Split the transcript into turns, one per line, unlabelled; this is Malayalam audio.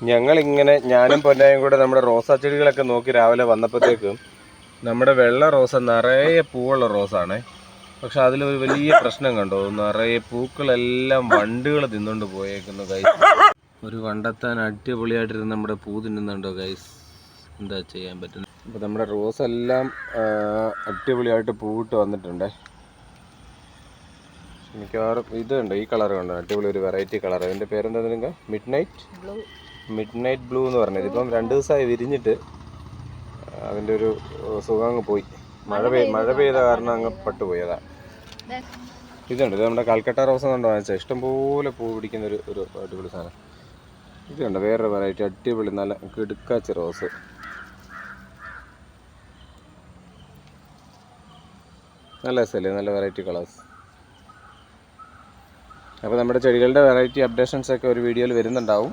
ഞങ്ങളിങ്ങനെ ഞാനും പൊന്നായും കൂടെ നമ്മുടെ റോസാ ചെടികളൊക്കെ നോക്കി രാവിലെ വന്നപ്പോഴത്തേക്കും നമ്മുടെ വെള്ള റോസ നിറയെ പൂവുള്ള റോസാണേ. പക്ഷെ അതിലൊരു വലിയ പ്രശ്നം കണ്ടോ, നിറയെ പൂക്കളെല്ലാം വണ്ടുകൾ തിന്നുകൊണ്ട് പോയേക്കുന്നു ഗൈസ്. ഒരു വണ്ടെത്താൻ അടിപൊളിയായിട്ടിരുന്ന് നമ്മുടെ പൂ തിന്നുന്നുണ്ടോ ഗൈസ്, എന്താ ചെയ്യാൻ പറ്റുന്നത്. അപ്പോൾ നമ്മുടെ റോസ് എല്ലാം അടിപൊളിയായിട്ട് പൂവിട്ട് വന്നിട്ടുണ്ടേ. മിക്കവാറും ഇതുണ്ട്, ഈ കളർ കണ്ടോ, അടിപൊളി ഒരു വെറൈറ്റി കളർ. അതിൻ്റെ പേരെന്താ നിങ്ങൾക്ക്? മിഡ് നൈറ്റ് ബ്ലൂ എന്ന് പറഞ്ഞത്. ഇപ്പം 2 ദിവസമായി വിരിഞ്ഞിട്ട് അതിൻ്റെ ഒരു സുഖം അങ്ങ് പോയി. മഴ പെയ്ത കാരണം അങ്ങ് പട്ടുപോയതാ. ഇതുണ്ട്, ഇത് നമ്മുടെ കൽക്കട്ട റോസ് കണ്ടോ വാങ്ങിച്ചാൽ ഇഷ്ടംപോലെ പൂ പിടിക്കുന്ന ഒരു അടിപൊളി സാധനം. ഇതുണ്ട് വേറൊരു വെറൈറ്റി അടിപൊളി നല്ല കിടുക്കാച്ച റോസ്. നല്ല രസമല്ലേ, നല്ല വെറൈറ്റി കളേഴ്സ്. അപ്പോൾ നമ്മുടെ ചെടികളുടെ വെറൈറ്റി അപ്ഡേഷൻസൊക്കെ ഒരു വീഡിയോയിൽ വരുന്നുണ്ടാവും.